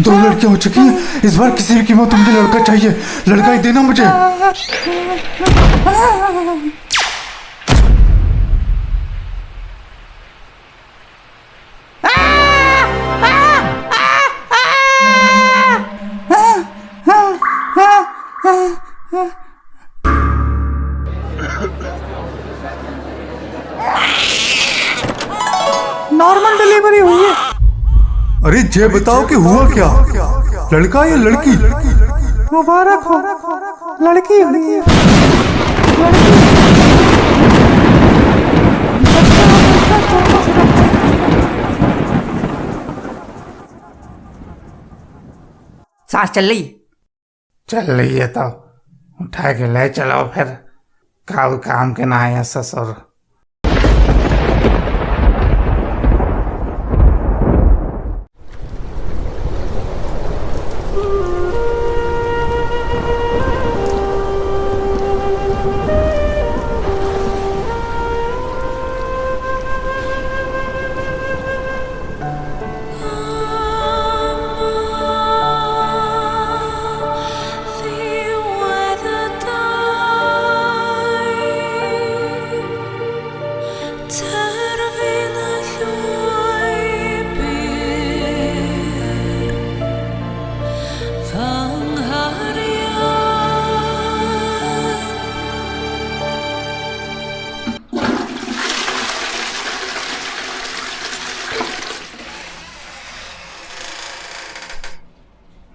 2 लड़कियां हो चुकी हैं। इस बार किसी भी कीमत मुझे लड़का चाहिए। लड़का ही देना मुझे। नॉर्मल डिलीवरी हुई है। अरे ये बताओ कि हुआ क्या, लड़का या लड़की? मुबारक हो, लड़की हुई है। सांस चल रही? चल रही है तो उठा के ले चलो फिर, काऊ काम के ना आया ससुर।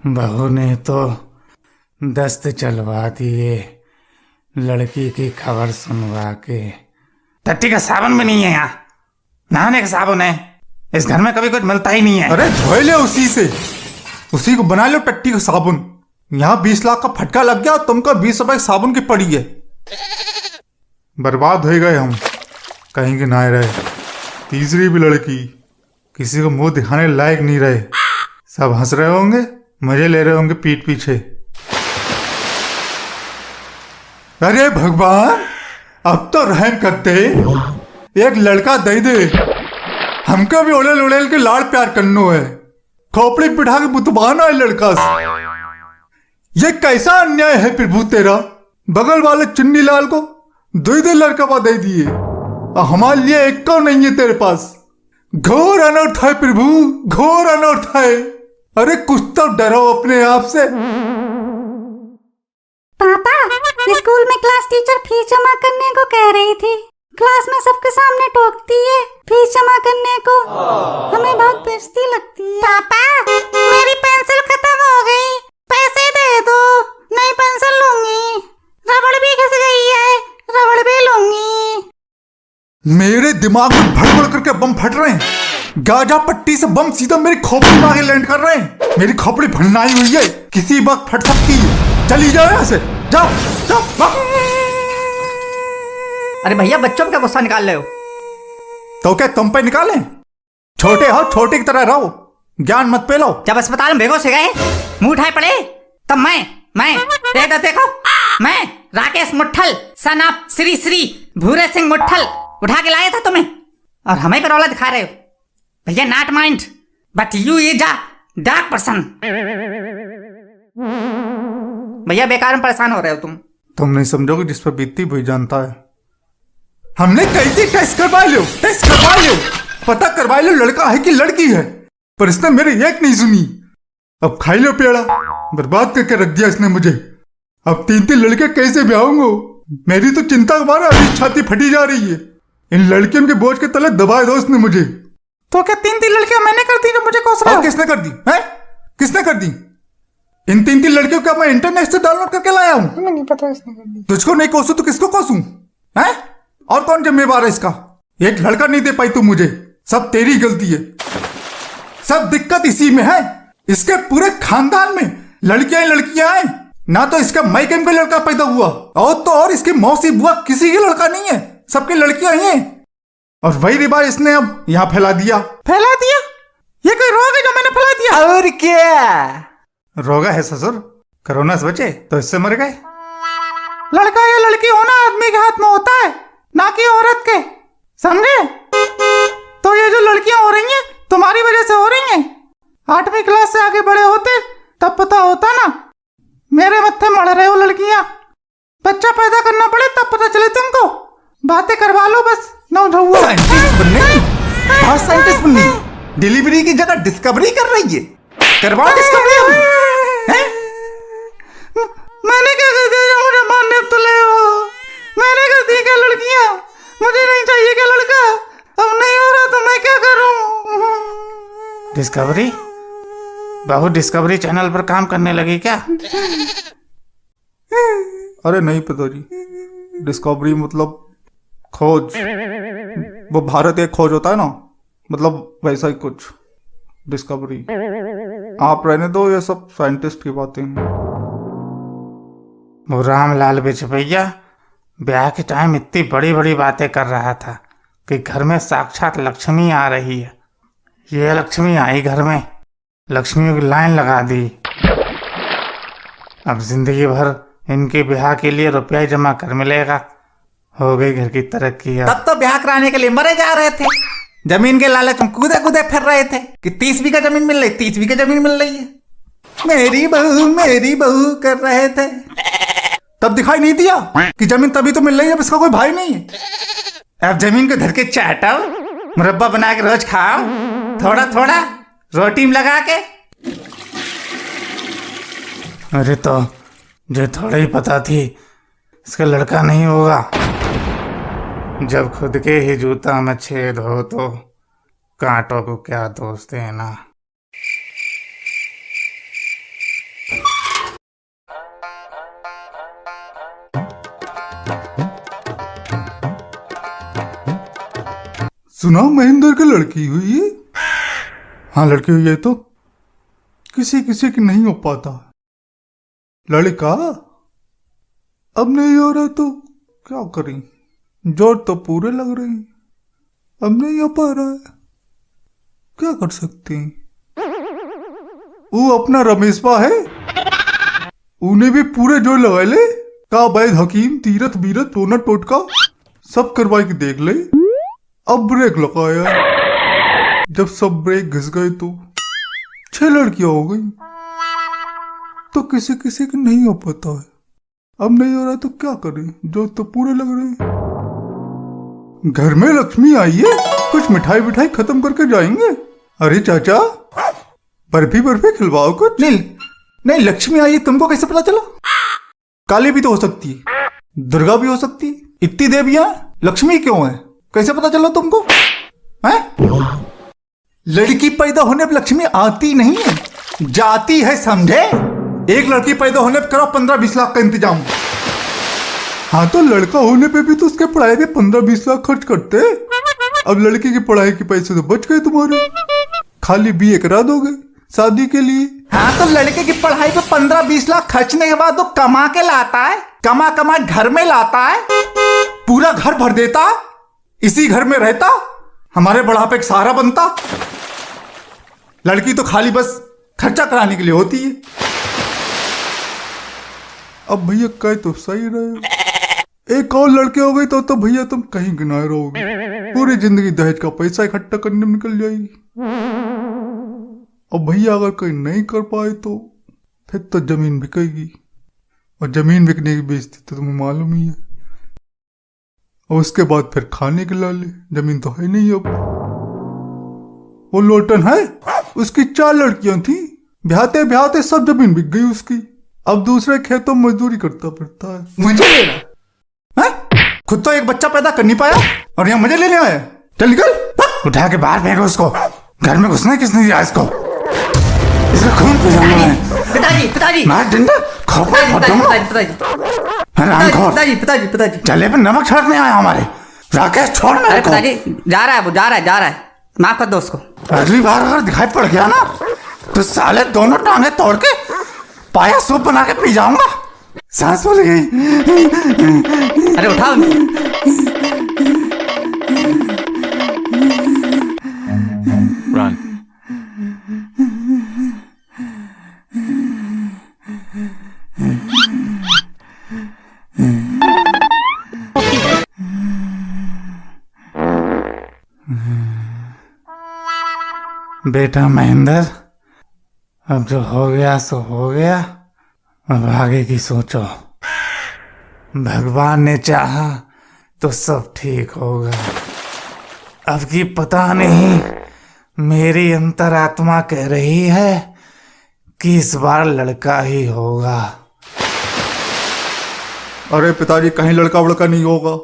बहू ने तो दस्त चलवा दिए लड़की की खबर सुनवा के। टट्टी का साबुन भी नहीं है यहाँ, नहाने का साबुन है। इस घर में कभी कुछ मिलता ही नहीं है। अरे धोए ले उसी से, उसी को बना लो टट्टी का साबुन। यहाँ 20 लाख का फटका लग गया और तुमको 20 रुपए साबुन की पड़ी है। बर्बाद हो गए हम, कहीं के ना रहे। तीसरी भी लड़की, किसी को मुंह दिखाने लायक नहीं रहे। सब हंस रहे होंगे, मजे ले रहे होंगे पीठ पीछे। अरे भगवान, अब तो रहम करते, एक लड़का दे दे। हमको भी उड़ेल उड़ेल के लाड़ प्यार करनो है। खोपड़ी पिठा के बुतबाना है लड़का से। ये कैसा अन्याय है प्रभु तेरा। बगल वाले चुन्नी लाल को 2 लड़का दे दिए और हमारे लिए एक को नहीं है तेरे पास। घोर अनर्थ है प्रभु, घोर अनर्थ है। अरे कुछ तो डरो अपने आप से। पापा, स्कूल में क्लास टीचर फीस जमा करने को कह रही थी। क्लास में सबके सामने टोकती है फीस जमा करने को। हमें बहुत बेइज्जती लगती है। पापा, मेरी पेंसिल खत्म हो गई, पैसे दे दो, नई पेंसिल लूंगी। रबड़ भी घिस गई है, रबड़ भी लूंगी। मेरे दिमाग में भड़बड़ करके बम फट रहे हैं। गाजा पट्टी से बम सीधा मेरी खोपड़ी में आके लैंड कर रहे हैं। मेरी खोपड़ी भंडाई हुई है, किसी वक्त फट सकती है। चली जाओ यहाँ से, जाओ जाओ। अरे भैया, बच्चों पे क्या गुस्सा निकाल रहे हो? तो क्या तुम पे निकालें? छोटे हो, छोटे की तरह रहो, ज्ञान मत पेलो। जब अस्पताल में बेहोश हो गए, मुंह उठाए पड़े, तब मैं देखो, मैं राकेश मुट्ठल सन ऑफ श्री भूरे सिंह मुट्ठल उठा के लाया था तुम्हें, और हमें पे रौला दिखा रहे हो। भैया, not mind but you is a dark person. भैया, बेकार में परेशान हो रहे हो तुम नहीं समझोगे, जिस पर बीतती वही जानता है। हमने कही थी टेस्ट करवा लो, टेस्ट करवा लो, पता करवा लो लड़का है कि लड़की है, पर इसने मेरी एक नहीं सुनी। अब खाई लो पेड़ा, बर्बाद करके रख दिया इसने मुझे। अब 3 लड़के कैसे ब्याहूंगा? मेरी तो चिंता हमारा अभी छाती फटी जा रही है। इन लड़कियों के बोझ के तले दबाए दो इसने मुझे। तो क्या 3 लड़कियां मैंने कर दी जो मुझे कोस रहा? और किसने कर दी है? किसने कर दी? इन 3 लड़कियों को मैं इंटरनेट से डाउनलोड करके लाया हूँ। हमें नहीं पता इसने कर दी। तुझको नहीं कोसू तो किसको कोसू है? और कौन जिम्मेवार है इसका? एक लड़का नहीं दे पाई तू मुझे, सब तेरी गलती है। सब दिक्कत इसी में है। इसके पूरे खानदान में लड़कियां ही लड़कियां हैं। ना तो इसका मायके में लड़का पैदा हुआ, और तो और इसकी मौसी बुआ किसी की लड़का नहीं है, सबकी लड़कियां ही हैं। और वही रिवाज इसने अब यहाँ फैला दिया। फैला दिया? ये कोई रोग है जो मैंने फैला दिया? और क्या रोगा है ससुर? कोरोना से बचे तो इससे मर गए। लड़का या लड़की होना आदमी के हाथ में होता है, ना कि औरत के, समझे? तो ये जो लड़कियां हो रही हैं तुम्हारी वजह से हो रही हैं। 8वीं क्लास से आगे बड़े होते तब पता होता ना। मेरे मत्थे मड़ रहे हो लड़कियां। बच्चा पैदा करना पड़े तब पता चले तुमको। बातें करवा लो बस, नौ झुआ। साइंटिस्ट बनने हाँ साइंटिस्ट बननी, डिलीवरी की जगह डिस्कवरी कर रही है। करवा डिस्कवरी हैं? मैंने क्या कर दिया जो मुझे मारने तुले हो? मैंने कर दी क्या लड़कियां? मुझे नहीं चाहिए क्या लड़का? अब नहीं हो रहा तो मैं क्या करूं? डिस्कवरी? बहू डिस्कवरी चैनल पर काम करने लगी क्या? अरे नहीं पिताजी, डिस्कवरी मतलब खोज, वो भारत एक खोज होता है ना, मतलब वैसा ही कुछ डिस्कवरी। आप रहने दो ये सब साइंटिस्ट की बातें। वो रामलाल बिचपैया ब्याह के टाइम इतनी बड़ी बड़ी बातें कर रहा था कि घर में साक्षात लक्ष्मी आ रही है। ये लक्ष्मी आई घर में, लक्ष्मी की लाइन लगा दी। अब जिंदगी भर इनके ब्याह के लिए रुपया ही जमा कर मिलेगा। हो गई घर की तरक्की। तब तो ब्याह कराने के लिए मरे जा रहे थे, जमीन के लालच में कूदे कूदे फिर रहे थे कि 30 बीघा जमीन मिल रही, 30 बीघा जमीन मिल रही है। मेरी बहू कर रहे थे। तब दिखाई नहीं दिया कि जमीन तभी तो मिल रही है जब इसका कोई भाई नहीं है। अब जमीन को धर के चाटो, मुरब्बा बना के रोज खाओ, थोड़ा थोड़ा रोटी में लगा के। अरे तो जो थोड़ा ही पता थी इसका लड़का नहीं होगा। जब खुद के ही जूता में छेद हो तो कांटों को क्या दोष देना। सुना महेंद्र की लड़की हुई है? हाँ लड़की हुई है तो किसी किसी की नहीं हो पाता। लड़का अब नहीं हो रहा तो क्या करें, जोर तो पूरे लग रहे हैं, अब नहीं हो पा रहा है, क्या कर सकते हैं। वो अपना रमेशबा है, उन्हें भी पूरे जोर लगा ले। का वैद हकीम तीरथ बीरथ टोना टोटका सब करवाई के देख ले। अब ब्रेक लगाया, जब सब ब्रेक घिस गए तो 6 लड़कियां हो गई। तो किसी किसी की नहीं हो पाता है, अब नहीं हो रहा तो क्या करें, जो तो पूरे लग रहे हैं। घर में लक्ष्मी आई है, कुछ मिठाई विठाई खत्म करके जाएंगे। अरे चाचा बर्फी बर्फी खिलवाओ कुछ। नहीं लक्ष्मी आई है, तुमको कैसे पता चला? काली भी तो हो सकती है, दुर्गा भी हो सकती है, इतनी देवियां, लक्ष्मी क्यों है, कैसे पता चला तुमको? हैं? लड़की पैदा होने पर लक्ष्मी आती नहीं है, जाती है, समझे? एक लड़की पैदा होने पर करो 15-20 लाख का इंतजाम। हाँ तो लड़का होने पे भी तो उसके पढ़ाई पे 15-20 लाख खर्च करते। अब लड़की की पढ़ाई के पैसे तो बच गए तुम्हारे, खाली BA करा दोगे शादी के लिए। हाँ तो लड़के की पढ़ाई पे 15-20 लाख खर्चने के बाद वो कमा के लाता है, कमा कमा घर में लाता है, पूरा घर भर देता, इसी घर में रहता, हमारे बढ़ापे का सहारा बनता। लड़की तो खाली बस खर्चा कराने के लिए होती है। अब भैया कह तो सही रहे, एक और लड़के हो गए तो भैया तुम कहीं गिनाए रहोगे, पूरी जिंदगी दहेज का पैसा इकट्ठा करने में निकल जाएगी। अब भैया अगर कहीं नहीं कर पाए तो फिर तो जमीन बिकेगी, और जमीन बिकने की बेइज्जती तो तुम्हें मालूम ही है। और उसके बाद फिर खाने के लाले, जमीन तो है नहीं। अब वो लोटन है, उसकी 4 लड़कियां थी, ब्याहते ब्याहते सब जमीन बिक गई उसकी। अब दूसरे खेतों में मजदूरी करता फिरता है। मुझे लेना है? खुद तो एक बच्चा पैदा कर नहीं पाया और यहाँ मुझे लेने आया। चल निकल, उठा के बाहर फेंको उसको, घर में घुसने किसने दिया इसको? इसका खून पी जाना है। पिताजी मार डंडा खोपड़ा फोड़ दूंगा। पिताजी चले पे नमक छिड़कने आया हमारे। राकेश छोड़ मेरे को। पिताजी जा रहा है, वो जा रहा है, माफ कर दो उसको। अगली बार अगर दिखाई पड़ गया ना तो साले दोनों टांगे तोड़ के पाया सूप बना के पी जाऊंगा। सांस फूल गई। अरे उठाओ। Run. बेटा महेंद्र, अब जो हो गया सो हो गया, अब आगे की सोचो। भगवान ने चाहा तो सब ठीक होगा। अब की पता नहीं, मेरी अंतरात्मा कह रही है कि इस बार लड़का ही होगा। अरे पिताजी, कहीं लड़का वड़का नहीं होगा,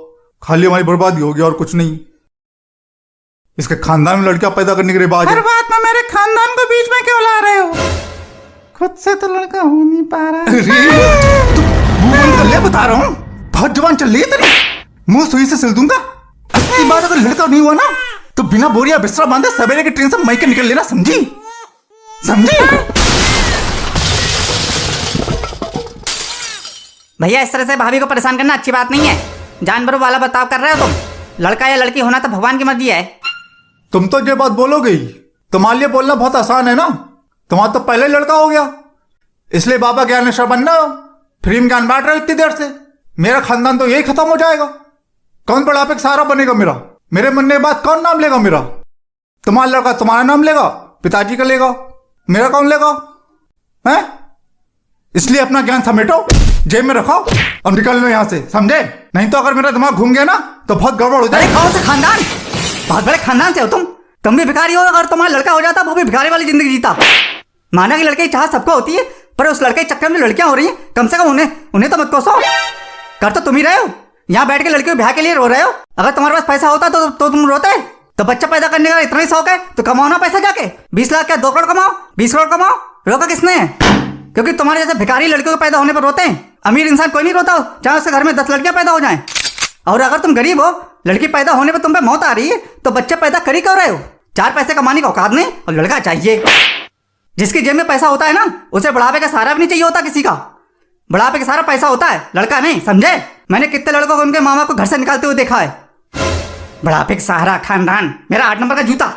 खाली हमारी बर्बादी होगी और कुछ नहीं। इसके खानदान में लड़कियां पैदा करने के रिवाज हर है। बात में मेरे खानदान को बीच में क्यों ला रहे हो? खुद से तो लड़का हो नहीं पा रहा है। मुंह बंद कर ले, बता रहा हूँ। बहुत जुबान चल रही है तेरी, मुंह सुई से सिल दूंगा। अगली बार अगर लड़का नहीं हुआ ना तो बिना बोरिया बिस्तरा बांधे सवेरे की ट्रेन से मई के निकल लेना, समझी? समझी? भैया इस तरह से भाभी को परेशान करना अच्छी बात नहीं है। जानवरों वाला बर्ताव कर रहे हो तुम। लड़का या लड़की होना तो भगवान की मर्जी है। तुम तो ये बात बोलोगे, तुम्हारे लिए बोलना बहुत आसान है ना। तुम्हारा तो पहले लड़का हो गया, इसलिए बाबा ज्ञानेश्वर बनना हो, फ्री में ज्ञान बांट रहे हो इतनी देर से। मेरा खानदान तो यही खत्म हो जाएगा। कौन बुढ़ापे का सहारा बनेगा मेरा? मेरे मरने के बाद कौन नाम लेगा मेरा? तुम्हारा लड़का तुम्हारा नाम लेगा, पिताजी का लेगा, मेरा कौन लेगा? हैं? इसलिए अपना ज्ञान समेटो, जेब में रखो और निकल लो यहां से, समझे? नहीं तो अगर मेरा दिमाग घूम गया ना तो बहुत गड़बड़ हो अरे जाएगी। कौन सा खानदान? बहुत बड़े खानदान से हो तुम भी भिखारी हो। अगर तुम्हारा लड़का हो जाता वो भी भिखारी वाली जिंदगी जीता। माना कि लड़के की चाह सबको होती है, पर उस लड़के के चक्कर में लड़कियां हो रही हैं, कम से कम उन्हें तो मत कोसो। कर तो तुम ही रहे हो, यहाँ बैठ के लड़कियों के ब्याह के लिए रो रहे हो। अगर तुम्हारे पास पैसा होता तो तुम रोते। तो बच्चा पैदा करने का इतना ही शौक है तो कमाओ ना पैसा जाके। 20 लाख क्या 2 करोड़ कमाओ, 20 करोड़ कमाओ। रोका किसने? क्योंकि तुम्हारे जैसे भिखारी लड़कियों के पैदा होने पर रोते हैं। अमीर इंसान कोई नहीं रोता, चाहे उसके घर में 10 लड़कियां पैदा हो जाएं। और अगर तुम गरीब हो, लड़की पैदा होने पर तुम पे मौत आ रही है, तो बच्चे पैदा कर ही क्यों रहे हो? 4 पैसे कमाने का औकात नहीं और लड़का चाहिए। जिसकी जेब में पैसा होता है ना, उसे बुढ़ापे का सहारा भी नहीं चाहिए होता किसी का। बुढ़ापे का सारा पैसा होता है, लड़का नहीं, समझे? मैंने कितने लड़कों को उनके मामा को घर से निकालते हुए देखा है। बुढ़ापे का सहारा खानदान, मेरा 8 नंबर का जूता।